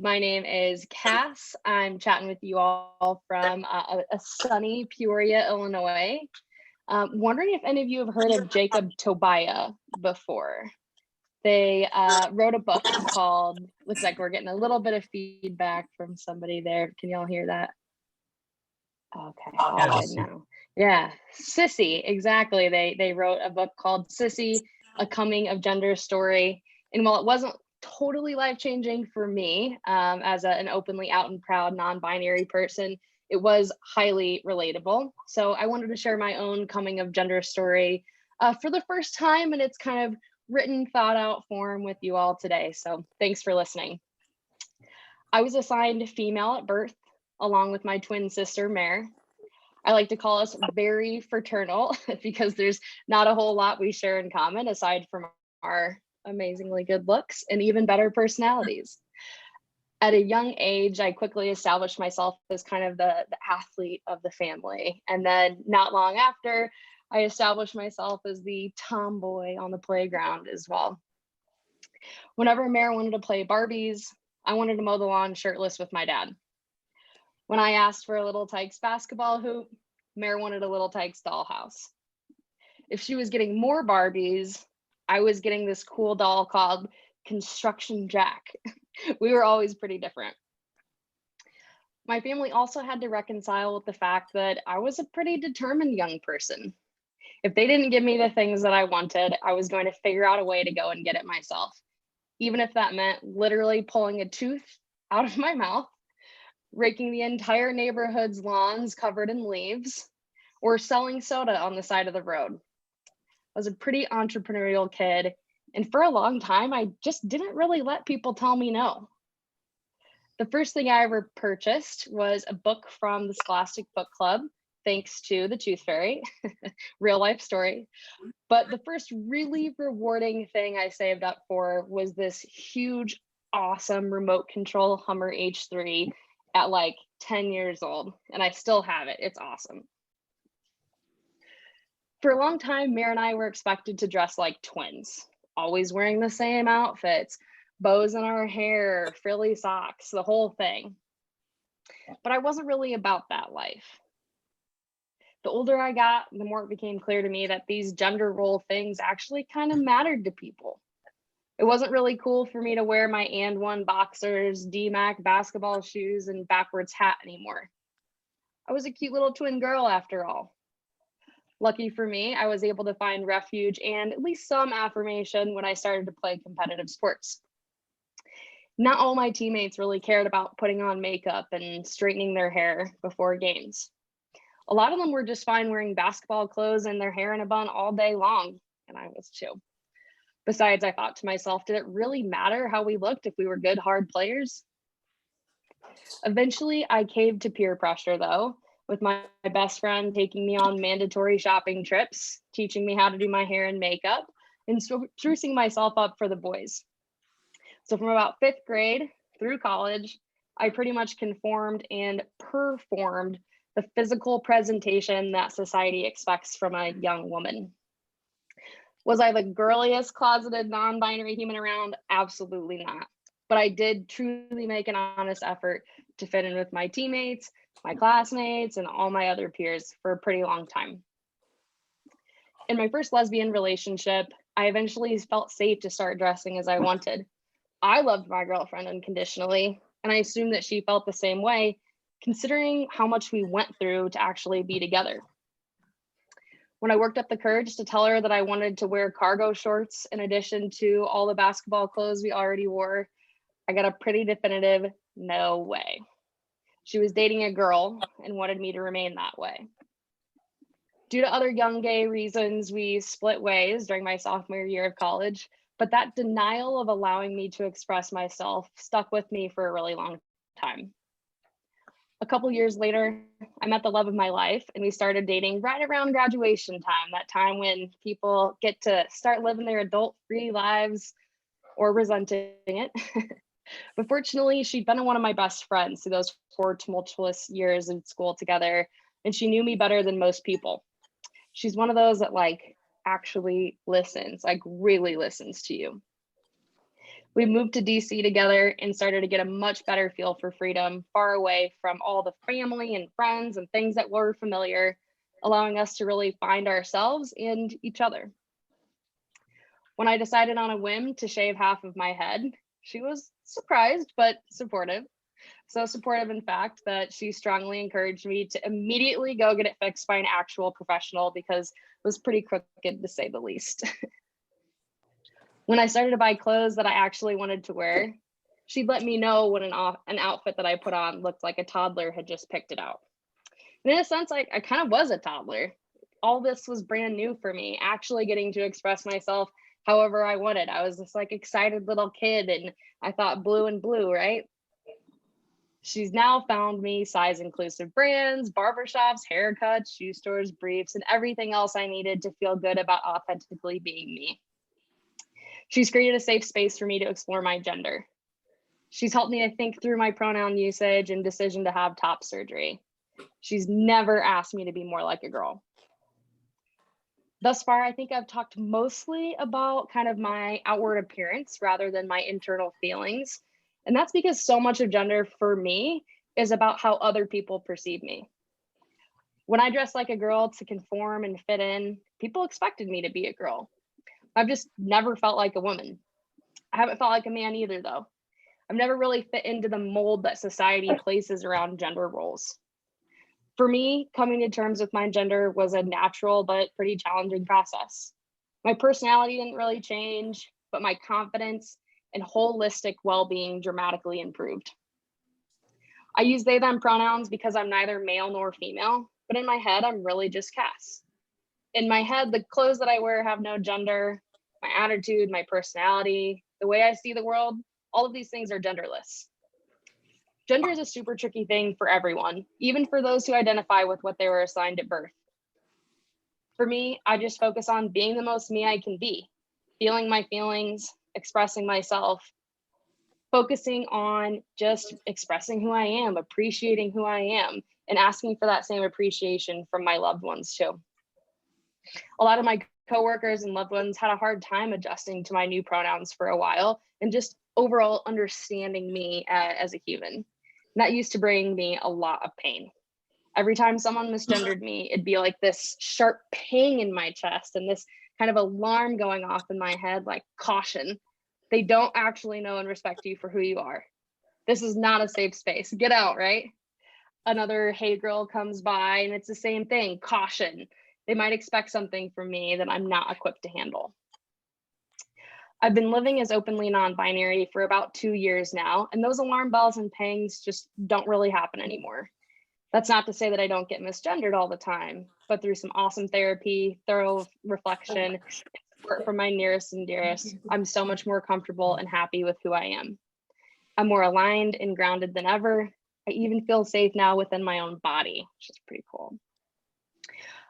My name is Cass. I'm chatting with you all from a sunny Peoria, Illinois. Wondering if any of you have heard of Jacob Tobiah before. They wrote a book called, looks like we're getting a little bit of feedback from somebody there. Can y'all hear that? Okay, all good now. Yeah, Sissy, exactly. They wrote a book called Sissy, A Coming of Gender Story. And while it wasn't totally life-changing for me as an openly out and proud non-binary person, it was highly relatable. So I wanted to share my own coming of gender story for the first time in its kind of written, thought out form with you all today. So thanks for listening. I was assigned female at birth, along with my twin sister, Mare. I like to call us very fraternal because there's not a whole lot we share in common aside from our amazingly good looks and even better personalities. At a young age, I quickly established myself as kind of the athlete of the family. And then not long after, I established myself as the tomboy on the playground as well. Whenever Mare wanted to play Barbies, I wanted to mow the lawn shirtless with my dad. When I asked for a Little Tykes basketball hoop, Mare wanted a Little Tykes dollhouse. If she was getting more Barbies, I was getting this cool doll called Construction Jack. We were always pretty different. My family also had to reconcile with the fact that I was a pretty determined young person. If they didn't give me the things that I wanted, I was going to figure out a way to go and get it myself, even if that meant literally pulling a tooth out of my mouth, raking the entire neighborhood's lawns covered in leaves, or selling soda on the side of the road. I was a pretty entrepreneurial kid, and for a long time, I just didn't really let people tell me no. The first thing I ever purchased was a book from the Scholastic Book Club, thanks to the Tooth Fairy, real life story. But the first really rewarding thing I saved up for was this huge, awesome remote control Hummer H3 at like 10 years old, and I still have it. It's awesome. For a long time, Mare and I were expected to dress like twins, always wearing the same outfits, bows in our hair, frilly socks, the whole thing. But I wasn't really about that life. The older I got, the more it became clear to me that these gender role things actually kind of mattered to people. It wasn't really cool for me to wear my and one boxers, D-Mac basketball shoes, and backwards hat anymore. I was a cute little twin girl after all. Lucky for me, I was able to find refuge and at least some affirmation when I started to play competitive sports. Not all my teammates really cared about putting on makeup and straightening their hair before games. A lot of them were just fine wearing basketball clothes and their hair in a bun all day long, and I was too. Besides, I thought to myself, did it really matter how we looked if we were good, hard players? Eventually, I caved to peer pressure, though, with my best friend taking me on mandatory shopping trips, teaching me how to do my hair and makeup, and sprucing myself up for the boys. So from about 5th grade through college, I pretty much conformed and performed the physical presentation that society expects from a young woman. Was I the girliest closeted non-binary human around? Absolutely not. But I did truly make an honest effort to fit in with my teammates, my classmates, and all my other peers for a pretty long time. In my first lesbian relationship, I eventually felt safe to start dressing as I wanted. I loved my girlfriend unconditionally, and I assumed that she felt the same way, considering how much we went through to actually be together. When I worked up the courage to tell her that I wanted to wear cargo shorts in addition to all the basketball clothes we already wore, I got a pretty definitive no way. She was dating a girl and wanted me to remain that way. Due to other young gay reasons, we split ways during my sophomore year of college, but that denial of allowing me to express myself stuck with me for a really long time. A couple years later, I met the love of my life and we started dating right around graduation time, that time when people get to start living their adult free lives or resenting it. But fortunately, she'd been one of my best friends through those 4 tumultuous years in school together, and she knew me better than most people. She's one of those that like actually listens, like really listens to you. We moved to DC together and started to get a much better feel for freedom, far away from all the family and friends and things that were familiar, allowing us to really find ourselves and each other. When I decided on a whim to shave half of my head, she was surprised but supportive. So supportive, in fact, that she strongly encouraged me to immediately go get it fixed by an actual professional because it was pretty crooked, to say the least. When I started to buy clothes that I actually wanted to wear, she'd let me know when an outfit that I put on looked like a toddler had just picked it out. And in a sense, I kind of was a toddler. All this was brand new for me, actually getting to express myself however I wanted. I was this like excited little kid, and I thought blue and blue, right? She's now found me size inclusive brands, barbershops, haircuts, shoe stores, briefs, and everything else I needed to feel good about authentically being me. She's created a safe space for me to explore my gender. She's helped me to think through my pronoun usage and decision to have top surgery. She's never asked me to be more like a girl. Thus far, I think I've talked mostly about kind of my outward appearance rather than my internal feelings. And that's because so much of gender for me is about how other people perceive me. When I dressed like a girl to conform and fit in, people expected me to be a girl. I've just never felt like a woman. I haven't felt like a man either, though. I've never really fit into the mold that society places around gender roles. For me, coming to terms with my gender was a natural but pretty challenging process. My personality didn't really change, but my confidence and holistic well-being dramatically improved. I use they, them pronouns because I'm neither male nor female, but in my head, I'm really just Cass. In my head, the clothes that I wear have no gender. My attitude, my personality, the way I see the world, all of these things are genderless. Gender is a super tricky thing for everyone, even for those who identify with what they were assigned at birth. For me, I just focus on being the most me I can be, feeling my feelings, expressing myself, focusing on just expressing who I am, appreciating who I am, and asking for that same appreciation from my loved ones too. A lot of my coworkers and loved ones had a hard time adjusting to my new pronouns for a while and just overall understanding me as a human. And that used to bring me a lot of pain. Every time someone misgendered me, it'd be like this sharp ping in my chest and this kind of alarm going off in my head, like caution. They don't actually know and respect you for who you are. This is not a safe space. Get out, right? Another hey girl comes by and it's the same thing, caution. They might expect something from me that I'm not equipped to handle. I've been living as openly non-binary for about 2 years now, and those alarm bells and pangs just don't really happen anymore. That's not to say that I don't get misgendered all the time, but through some awesome therapy, thorough reflection, and support from my nearest and dearest, I'm so much more comfortable and happy with who I am. I'm more aligned and grounded than ever. I even feel safe now within my own body, which is pretty cool.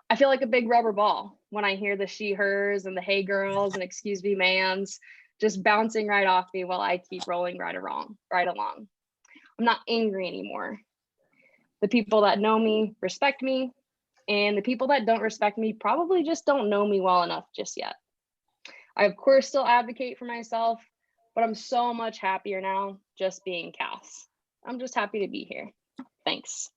I feel like a big rubber ball when I hear the she, hers, and the hey girls and excuse me mans just bouncing right off me while I keep rolling right along. I'm not angry anymore. The people that know me respect me, and the people that don't respect me probably just don't know me well enough just yet. I, of course, still advocate for myself, but I'm so much happier now just being Cass. I'm just happy to be here. Thanks.